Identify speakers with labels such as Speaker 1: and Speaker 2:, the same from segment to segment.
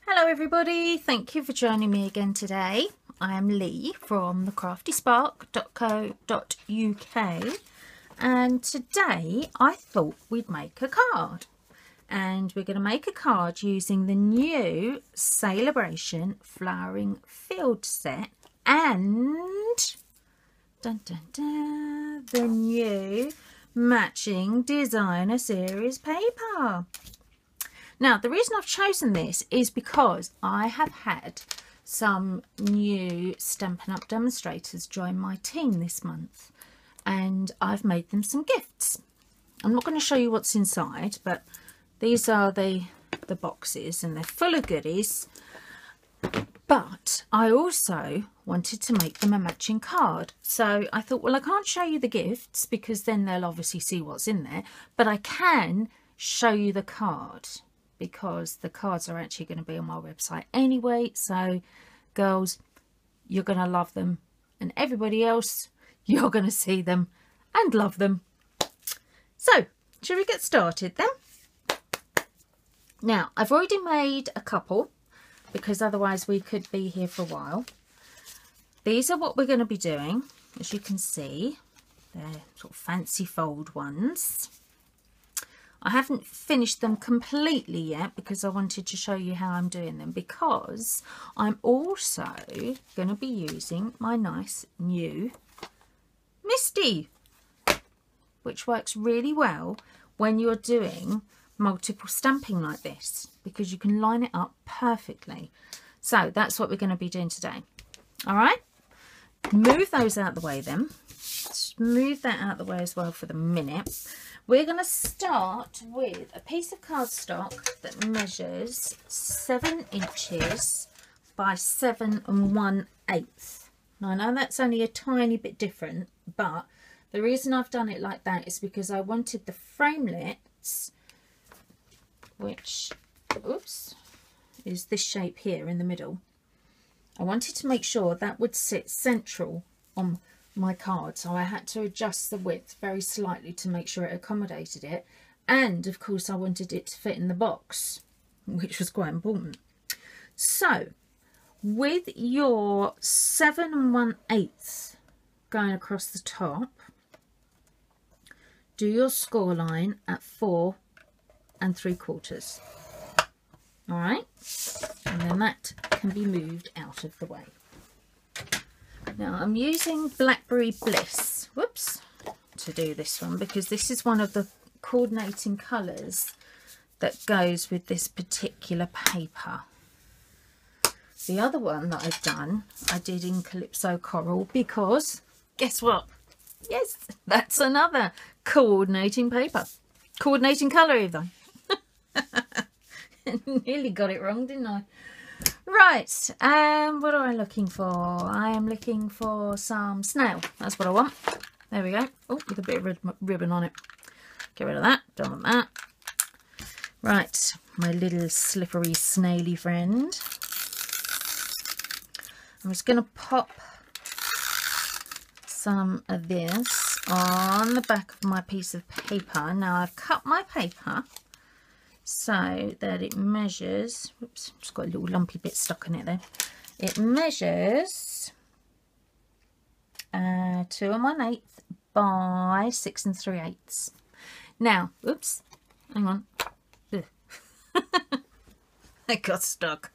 Speaker 1: Hello everybody, thank you for joining me again today. I am Lee from thecraftyspark.co.uk and today I thought we'd make a card, and we're going to make a card using the new Sale-A-Bration flowering field set and dun, dun, dun, the new matching designer series paper. Now, the reason I've chosen this is because I have had some new Stampin' Up demonstrators join my team this month, and I've made them some gifts. I'm not going to show you what's inside, but these are the boxes, and they're full of goodies. But I also wanted to make them a matching card. So I thought, well, I can't show you the gifts because then they'll obviously see what's in there, but I can show you the card, because the cards are actually going to be on my website anyway. So girls, you're going to love them, and everybody else, you're going to see them and love them. So shall we get started then? Now, I've already made a couple because otherwise we could be here for a while. These are what we're going to be doing. As you can see, they're sort of fancy fold ones. I haven't finished them completely yet because I wanted to show you how I'm doing them, because I'm also going to be using my nice new Misti, which works really well when you're doing multiple stamping like this, because you can line it up perfectly. So that's what we're going to be doing today. All right, move those out the way then. Just move that out the way as well for the minute. We're going to start with a piece of cardstock that measures 7 inches by 7 1/8. Now, I know that's only a tiny bit different, but the reason I've done it like that is because I wanted the framelits, which, oops, is this shape here in the middle. I wanted to make sure that would sit central on my card, so I had to adjust the width very slightly to make sure it accommodated it, and of course I wanted it to fit in the box, which was quite important. So with your 7 1/8 going across the top, do your score line at 4 3/4. All right, and then that can be moved out of the way. Now I'm using Blackberry Bliss, whoops, to do this one, because this is one of the coordinating colours that goes with this particular paper. The other one that I've done, I did in Calypso Coral, because guess what? Yes, that's another coordinating paper. Coordinating colour even. Nearly got it wrong, didn't I? Right, what am I looking for? I am looking for some snail. That's what I want. There we go. Oh, with a bit of ribbon on it. Get rid of that. Don't want that. Right, my little slippery snaily friend. I'm just going to pop some of this on the back of my piece of paper. Now I've cut my paper so that it measures, oops, just got a little lumpy bit stuck in it there. It measures 2 1/8 by 6 3/8. Now, oops, hang on. I got stuck.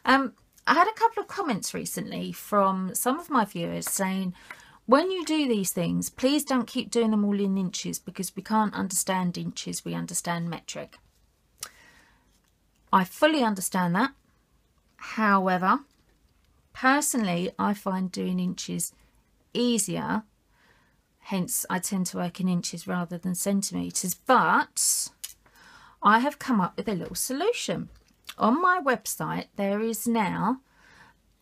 Speaker 1: I had a couple of comments recently from some of my viewers saying, when you do these things, please don't keep doing them all in inches, because we can't understand inches, we understand metric. I fully understand that. However, personally, I find doing inches easier. Hence, I tend to work in inches rather than centimetres. But I have come up with a little solution. On my website, there is now,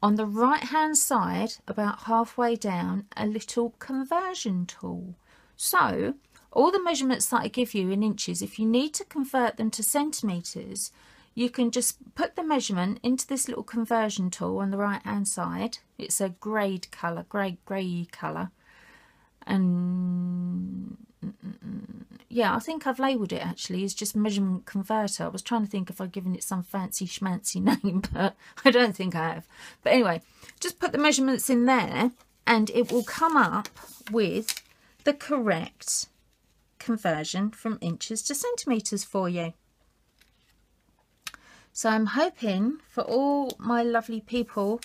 Speaker 1: on the right-hand side, about halfway down, a little conversion tool. So all the measurements that I give you in inches, if you need to convert them to centimetres, you can just put the measurement into this little conversion tool on the right hand side. It's a grey colour, grey colour, and Yeah, I think I've labelled it actually as just measurement converter. I was trying to think if I'd given it some fancy schmancy name, but I don't think I have. But anyway, just put the measurements in there and it will come up with the correct conversion from inches to centimetres for you. So I'm hoping for all my lovely people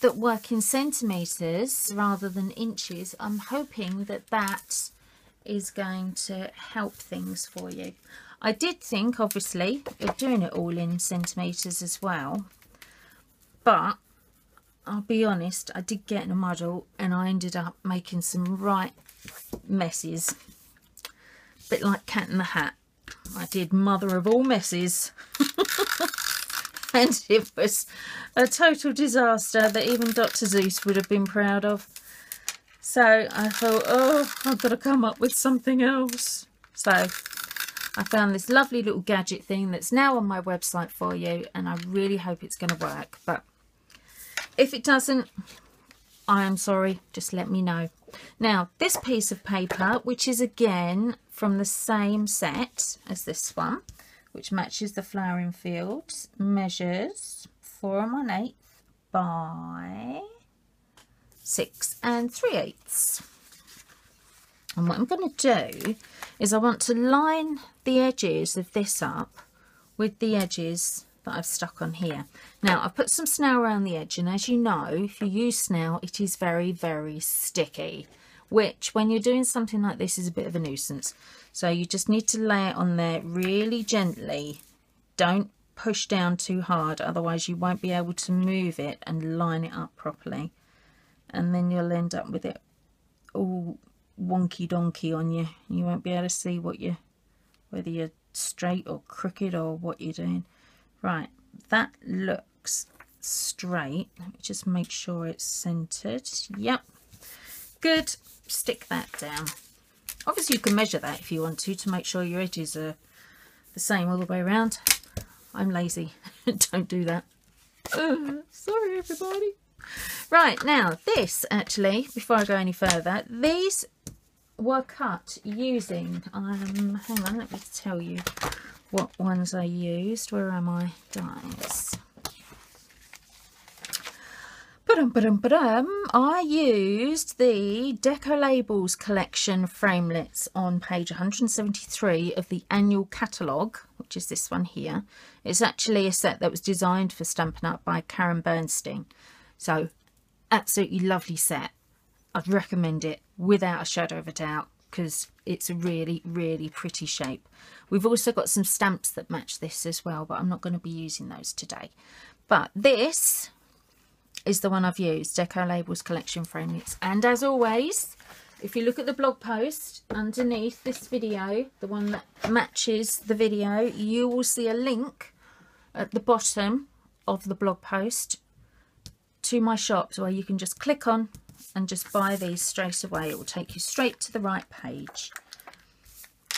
Speaker 1: that work in centimetres rather than inches, I'm hoping that that is going to help things for you. I did think obviously of doing it all in centimetres as well, but I'll be honest, I did get in a muddle and I ended up making some right messes. A bit like Cat in the Hat. I did mother of all messes. And it was a total disaster that even Dr. Zeus would have been proud of. So I thought, oh, I've got to come up with something else. So I found this lovely little gadget thing that's now on my website for you, and I really hope it's going to work. But if it doesn't, I am sorry, just let me know. Now, this piece of paper, which is again from the same set as this one, which matches the flowering fields, measures 4 1/8 by 6 3/8. And what I'm going to do is I want to line the edges of this up with the edges that I've stuck on here. Now I've put some snail around the edge, and as you know, if you use snail, it is very, very sticky, which when you're doing something like this is a bit of a nuisance. So you just need to lay it on there really gently. Don't push down too hard, otherwise you won't be able to move it and line it up properly, and then you'll end up with it all wonky donkey on you. You won't be able to see what you, whether you're straight or crooked or what you're doing. Right, that looks straight. Let me just make sure it's centered. Yep, good. Stick that down. Obviously you can measure that if you want to make sure your edges are the same all the way around. I'm lazy. Don't do that. Sorry everybody. Right, now this actually, before I go any further, these were cut using, hang on, let me tell you what ones I used. Where are my dies? I used the Deco Labels collection framelits on page 173 of the annual catalogue, which is this one here. It's actually a set that was designed for Stampin' Up by Karen Bernstein. So absolutely lovely set. I'd recommend it without a shadow of a doubt because it's a really, really pretty shape. We've also got some stamps that match this as well, but I'm not going to be using those today. But this is the one I've used, Deco Labels collection framelits. And as always, if you look at the blog post underneath this video, the one that matches the video, you will see a link at the bottom of the blog post to my shops where you can just click on and just buy these straight away. It will take you straight to the right page.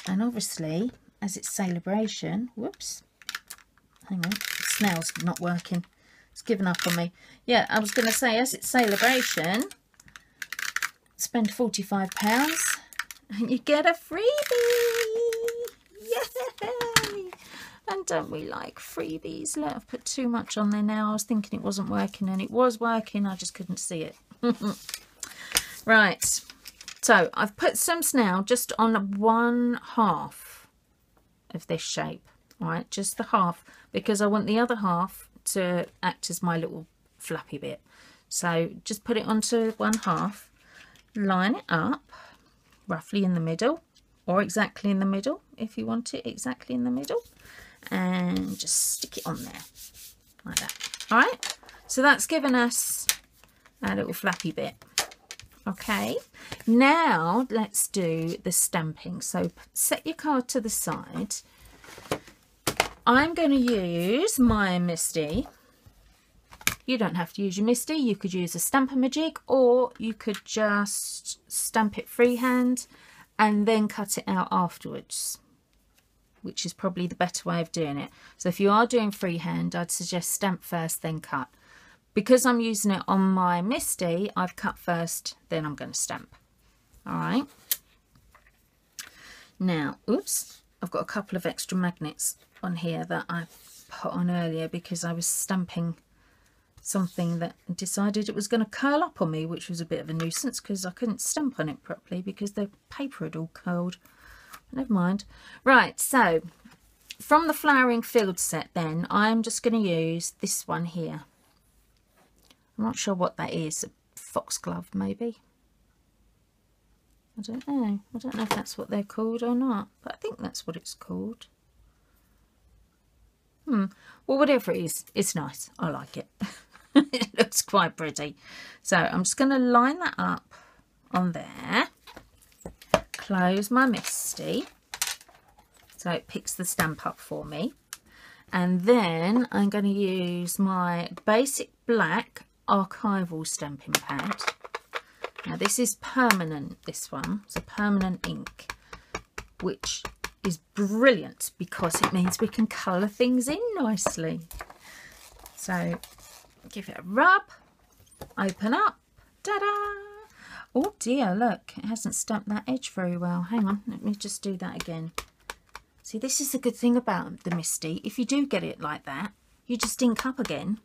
Speaker 1: And obviously, as it's Sale-A-Bration, whoops, hang on, the snail's not working. It's given up on me. Yeah, I was going to say, as it's Sale-A-Bration, spend £45 and you get a freebie. Yay! And don't we like freebies? Look, I've put too much on there now. I was thinking it wasn't working, and it was working. I just couldn't see it. Right. So I've put some snail just on 1/2 of this shape. All right, just the half, because I want the other half to act as my little flappy bit. So just put it onto 1/2, line it up roughly in the middle, or exactly in the middle if you want it exactly in the middle, and just stick it on there like that. All right, so that's given us a little flappy bit. Okay, now let's do the stamping. So set your card to the side. I'm going to use my Misti. You don't have to use your Misti. You could use a Stamp-A-Majig, or you could just stamp it freehand and then cut it out afterwards, which is probably the better way of doing it. So if you are doing freehand, I'd suggest stamp first, then cut. Because I'm using it on my Misti, I've cut first, then I'm going to stamp. All right. Now, oops, I've got a couple of extra magnets on here that I put on earlier because I was stamping something that decided it was going to curl up on me, which was a bit of a nuisance because I couldn't stamp on it properly because the paper had all curled. Never mind. Right, so from the Flowering Field set then, I'm just going to use this one here. I'm not sure what that is. A foxglove maybe. I don't know. I don't know if that's what they're called or not, but I think that's what it's called. Well, whatever it is, it's nice. I like it. It looks quite pretty. So I'm just going to line that up on there. Close my Misti so it picks the stamp up for me. And then I'm going to use my basic black archival stamping pad. Now this is permanent, this one. It's a permanent ink, which is brilliant because it means we can colour things in nicely. So give it a rub, open up, ta-da! Oh dear, look, it hasn't stamped that edge very well. Hang on, let me just do that again. See, this is the good thing about the Misti. If you do get it like that, you just ink up again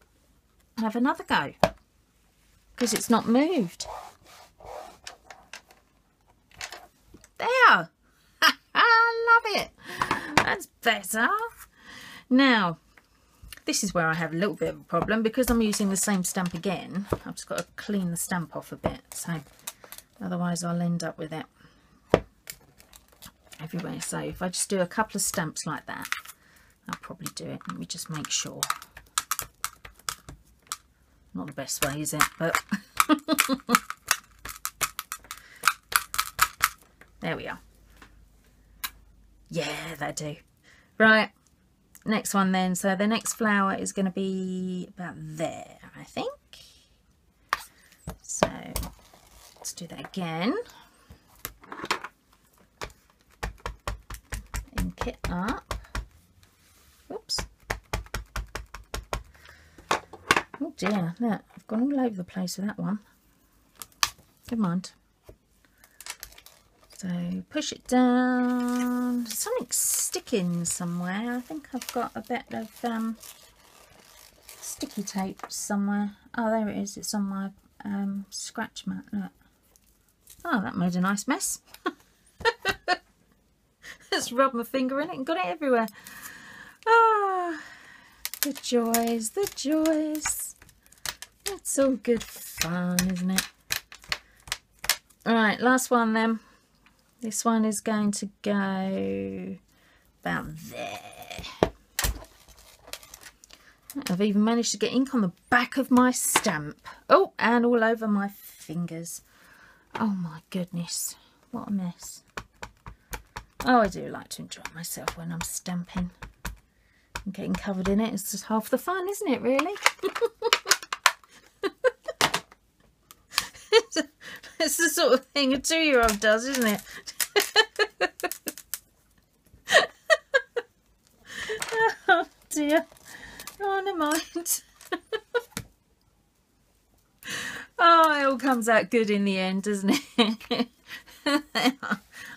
Speaker 1: and have another go because it's not moved. There! I love it. That's better. Now, this is where I have a little bit of a problem because I'm using the same stamp again. I've just got to clean the stamp off a bit, so otherwise I'll end up with it everywhere. So if I just do a couple of stamps like that, I'll probably do it. Let me just make sure. Not the best way, is it? But there we are. Yeah, that do. Right, next one then. So the next flower is going to be about there, I think. So let's do that again. Ink it up. Oops. Oh dear, look, I've gone all over the place with that one. Never mind. So push it down. Something sticking somewhere. I think I've got a bit of sticky tape somewhere. Oh, there it is. It's on my scratch mat. Look. Oh, that made a nice mess. Just rubbed my finger in it and got it everywhere. Ah, the joys, the joys. It's all good fun, isn't it? All right, last one then. This one is going to go about there. I've even managed to get ink on the back of my stamp. Oh, and all over my fingers. Oh my goodness, what a mess. Oh, I do like to enjoy myself when I'm stamping. And getting covered in it is just half the fun, isn't it, really? It's the sort of thing a 2-year-old does, isn't it? Oh dear. Oh, never mind. Oh, it all comes out good in the end, doesn't it?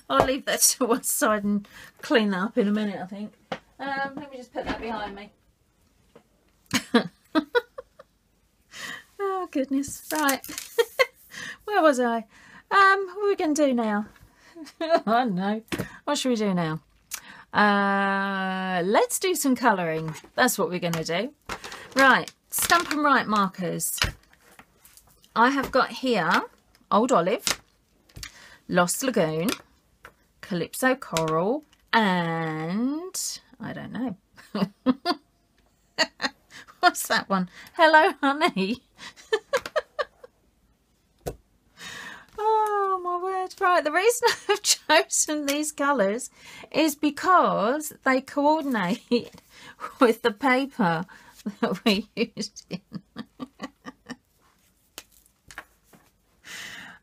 Speaker 1: I'll leave that to one side and clean that up in a minute, I think. Let me just put that behind me. Oh goodness. Right. Where was I? What are we going to do now? I don't know. What should we do now? Let's do some colouring. That's what we're going to do. Right, Stamp and Write markers. I have got here Old Olive, Lost Lagoon, Calypso Coral, and I don't know. What's that one? Hello Honey. Oh my word. Right, the reason I've chosen these colours is because they coordinate with the paper that we're using.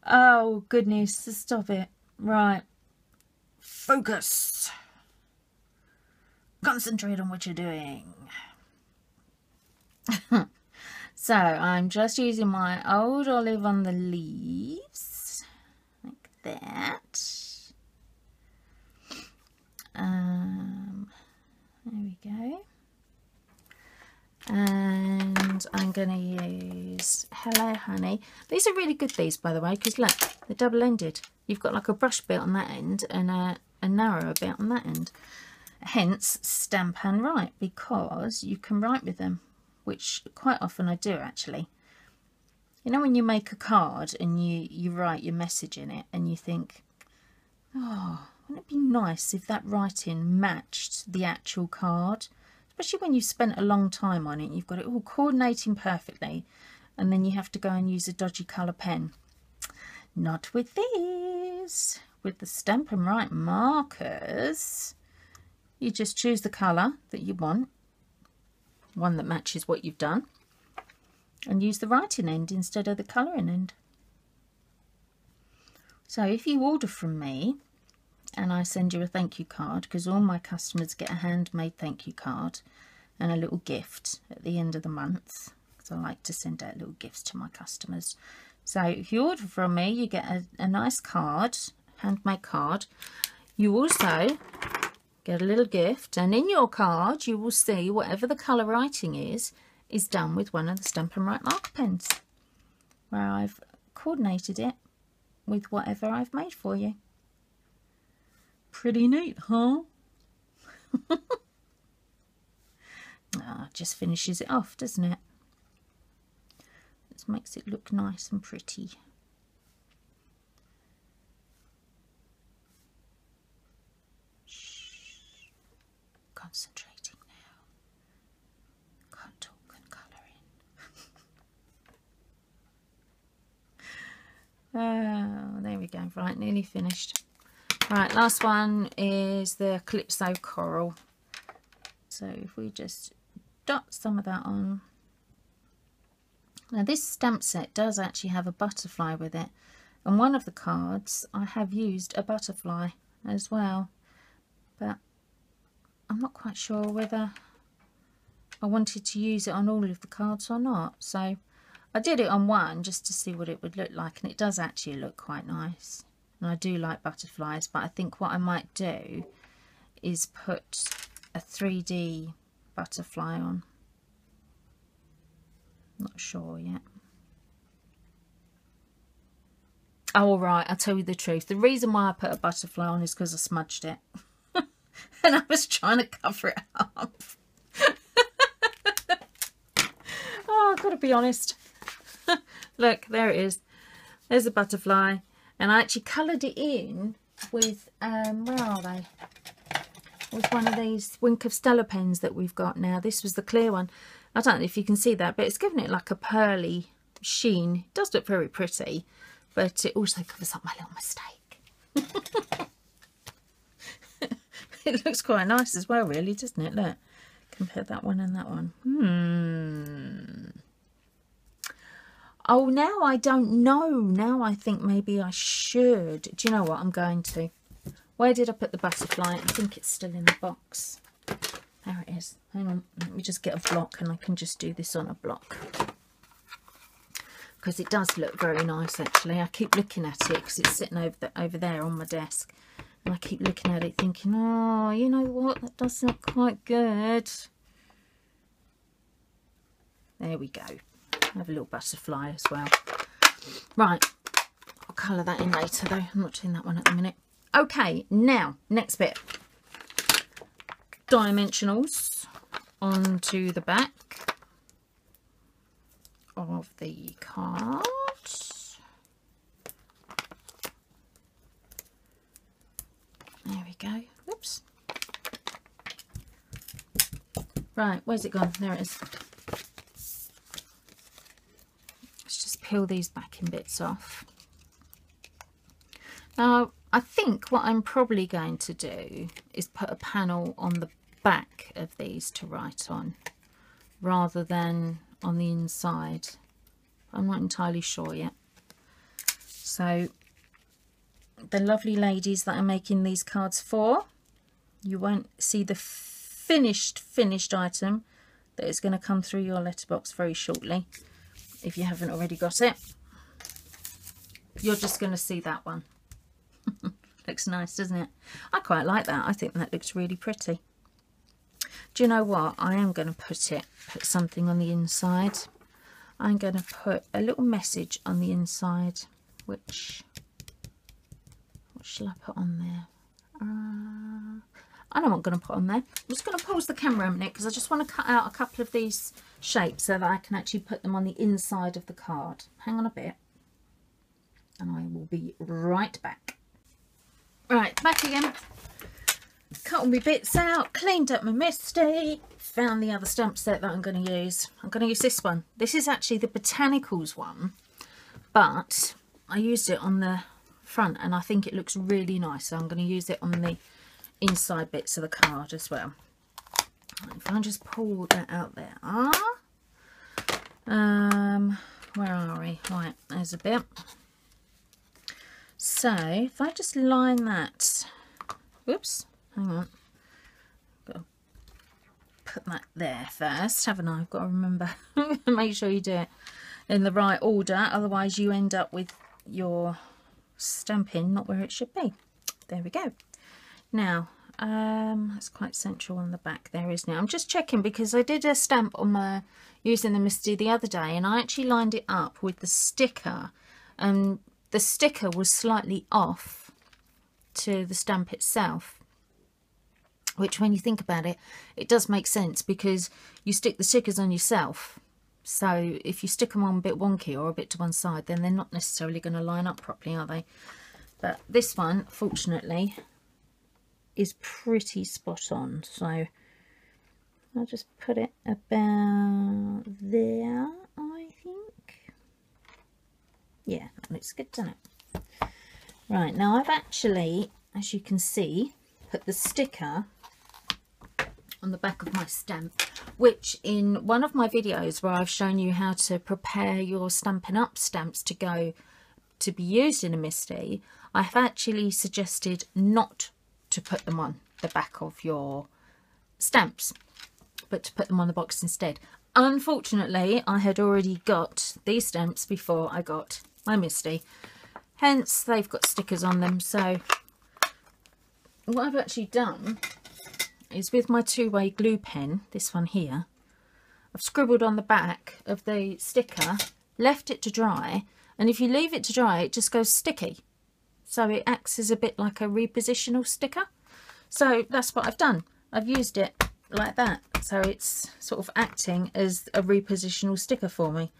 Speaker 1: Oh goodness, stop it. Right, focus. Concentrate on what you're doing. So I'm just using my Old Olive on the leaves, like that. go. And I'm going to use Hello Honey. These are really good, these, by the way, because look, they're double-ended. You've got like a brush bit on that end and a narrower bit on that end. Hence, stamp and write, because you can write with them, which quite often I do, actually. You know, when you make a card and you write your message in it and you think, oh, wouldn't it be nice if that writing matched the actual card? Especially when you've spent a long time on it, you've got it all coordinating perfectly, and then you have to go and use a dodgy colour pen. Not with these. With the Stamp and Write markers, you just choose the colour that you want, one that matches what you've done, and use the writing end instead of the colouring end. So if you order from me and I send you a thank you card, because all my customers get a handmade thank you card and a little gift at the end of the month, because I like to send out little gifts to my customers. So if you order from me, you get a nice card, handmade card. You also get a little gift, and in your card you will see whatever the colour writing is done with one of the Stamp and Write marker pens, where I've coordinated it with whatever I've made for you. Pretty neat, huh? Just finishes it off, doesn't it? This makes it look nice and pretty. Shh. Concentrating now. Can't talk and colour in. Oh, there we go. Right, nearly finished. Right, last one is the Calypso Coral. So if we just dot some of that on. Now this stamp set does actually have a butterfly with it. And one of the cards I have used a butterfly as well. But I'm not quite sure whether I wanted to use it on all of the cards or not. So I did it on one just to see what it would look like. And it does actually look quite nice. And I do like butterflies, but I think what I might do is put a 3D butterfly on. Not sure yet. Oh, right, I'll tell you the truth. The reason why I put a butterfly on is because I smudged it. And I was trying to cover it up. Oh, I've got to be honest. Look, there it is. There's a butterfly. And I actually coloured it in with, where are they? With one of these Wink of Stella pens that we've got now. This was the clear one. I don't know if you can see that, but it's given it like a pearly sheen. It does look very pretty, but it also covers up my little mistake. It looks quite nice as well, really, doesn't it? Look, compare that one and that one. Oh, now I don't know. Now I think maybe I should. Do you know what? I'm going to. Where did I put the butterfly? I think it's still in the box. There it is. Hang on. Let me just get a block and I can just do this on a block. Because it does look very nice, actually. I keep looking at it because it's sitting over there on my desk. And I keep looking at it thinking, oh, you know what? That does look quite good. There we go. I have a little butterfly as well. Right, I'll colour that in later though. I'm not doing that one at the minute. Okay, now, next bit. Dimensionals onto the back of the card. There we go. Whoops. Right, where's it gone? There it is. Peel these backing bits off. Now I think what I'm probably going to do is put a panel on the back of these to write on rather than on the inside. I'm not entirely sure yet. So the lovely ladies that I'm making these cards for, you won't see the finished item that is going to come through your letterbox very shortly. If you haven't already got it, you're just going to see that one. Looks nice, doesn't it? I quite like that. I think that looks really pretty. Do you know what? I am going to put something on the inside. I'm going to put a little message on the inside. What shall I put on there? I know what I'm going to put on there. I'm just going to pause the camera a minute because I just want to cut out a couple of these shapes so that I can actually put them on the inside of the card. Hang on a bit and I will be right back. Right, back again. Cut all my bits out, cleaned up my Misti, found the other stamp set that I'm going to use. I'm going to use this one. This is actually the Botanicals one, but I used it on the front and I think it looks really nice, so I'm going to use it on the inside bits of the card as well. If I just pull that out there, where are we? Right, there's a bit. So if I just line that, whoops, hang on, got to put that there first, haven't I? I've got to remember, make sure you do it in the right order, otherwise you end up with your stamping not where it should be. There we go. Now that's quite central on the back there, isn't it? I'm just checking because I did a stamp on my using the Misti the other day and I actually lined it up with the sticker and the sticker was slightly off to the stamp itself, which when you think about it, it does make sense because you stick the stickers on yourself. So if you stick them on a bit wonky or a bit to one side, then they're not necessarily going to line up properly, are they? But this one, fortunately, is pretty spot on. So I'll just put it about there, I think. Yeah, that looks good, doesn't it? Right, now I've actually, as you can see, put the sticker on the back of my stamp, which in one of my videos where I've shown you how to prepare your Stampin' Up stamps to go to be used in a Misti, I have actually suggested not to put them on the back of your stamps, but to put them on the box instead. Unfortunately, I had already got these stamps before I got my Misti, hence they've got stickers on them. So what I've actually done is with my two-way glue pen, this one here, I've scribbled on the back of the sticker, left it to dry, and if you leave it to dry it just goes sticky, so it acts as a bit like a repositional sticker. So that's what I've done. I've used it like that, so it's sort of acting as a repositional sticker for me,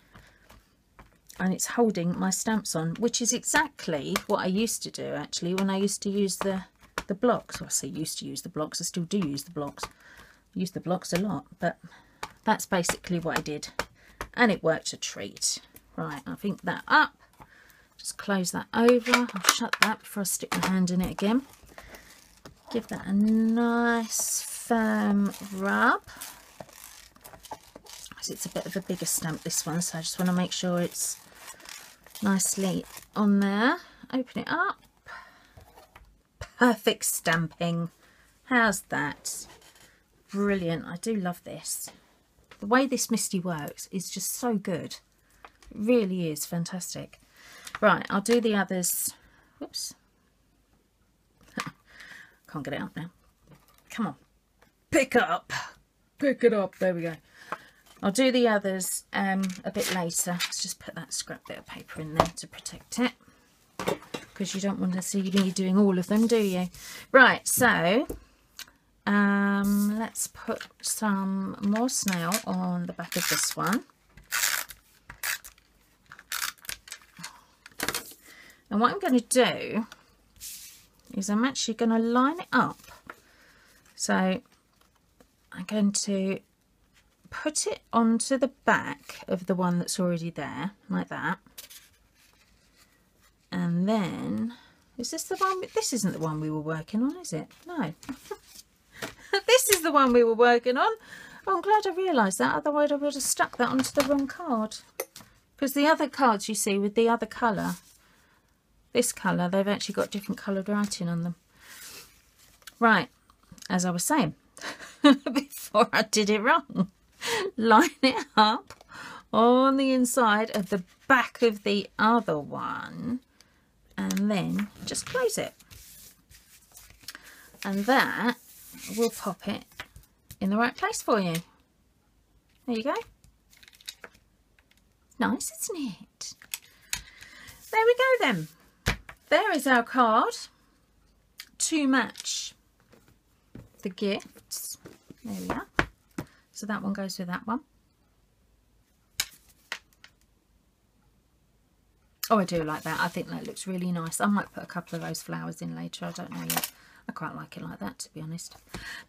Speaker 1: and it's holding my stamps on, which is exactly what I used to do actually when I used to use the blocks. Well, I say used to use the blocks, I still do use the blocks. I use the blocks a lot, but that's basically what I did, and it worked a treat. Right, I think that up, just close that over, I'll shut that before I stick my hand in it again. Give that a nice firm rub, because it's a bit of a bigger stamp, this one, so I just want to make sure it's nicely on there. Open it up. Perfect stamping. How's that? Brilliant. I do love this. The way this Misti works is just so good. It really is fantastic. Right, I'll do the others. Whoops. Can't get it up now. Come on. Pick up. Pick it up. There we go. I'll do the others a bit later. Let's just put that scrap bit of paper in there to protect it, because you don't want to see me doing all of them, do you? Right, so let's put some more snail on the back of this one. And what I'm going to do is I'm actually going to line it up. So I'm going to put it onto the back of the one that's already there, like that. And then, is this the one? This isn't the one we were working on, is it? No. This is the one we were working on. Oh, I'm glad I realised that, otherwise I would have stuck that onto the wrong card. Because the other cards you see with the other colour, this colour, they've actually got different coloured writing on them. Right, as I was saying, before I did it wrong, line it up on the inside of the back of the other one, and then just close it, and that will pop it in the right place for you. There you go. Nice, isn't it? There we go then. There is our card to match the gifts. There we are. So that one goes with that one. Oh, I do like that. I think that looks really nice. I might put a couple of those flowers in later. I don't know yet. I quite like it like that, to be honest.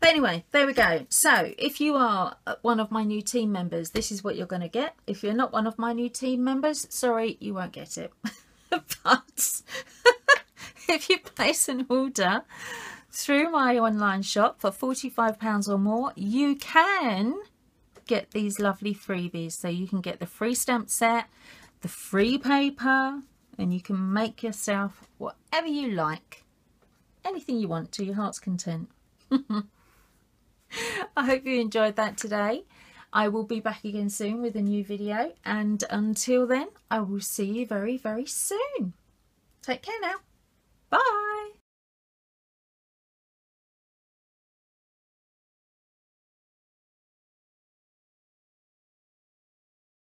Speaker 1: But anyway, there we go. So if you are one of my new team members, this is what you're going to get. If you're not one of my new team members, sorry, you won't get it. But if you place an order through my online shop for £45 or more, you can get these lovely freebies. So you can get the free stamp set, the free paper, and you can make yourself whatever you like. Anything you want to your heart's content. I hope you enjoyed that today. I will be back again soon with a new video, and until then I will see you very, very soon. Take care now. Bye.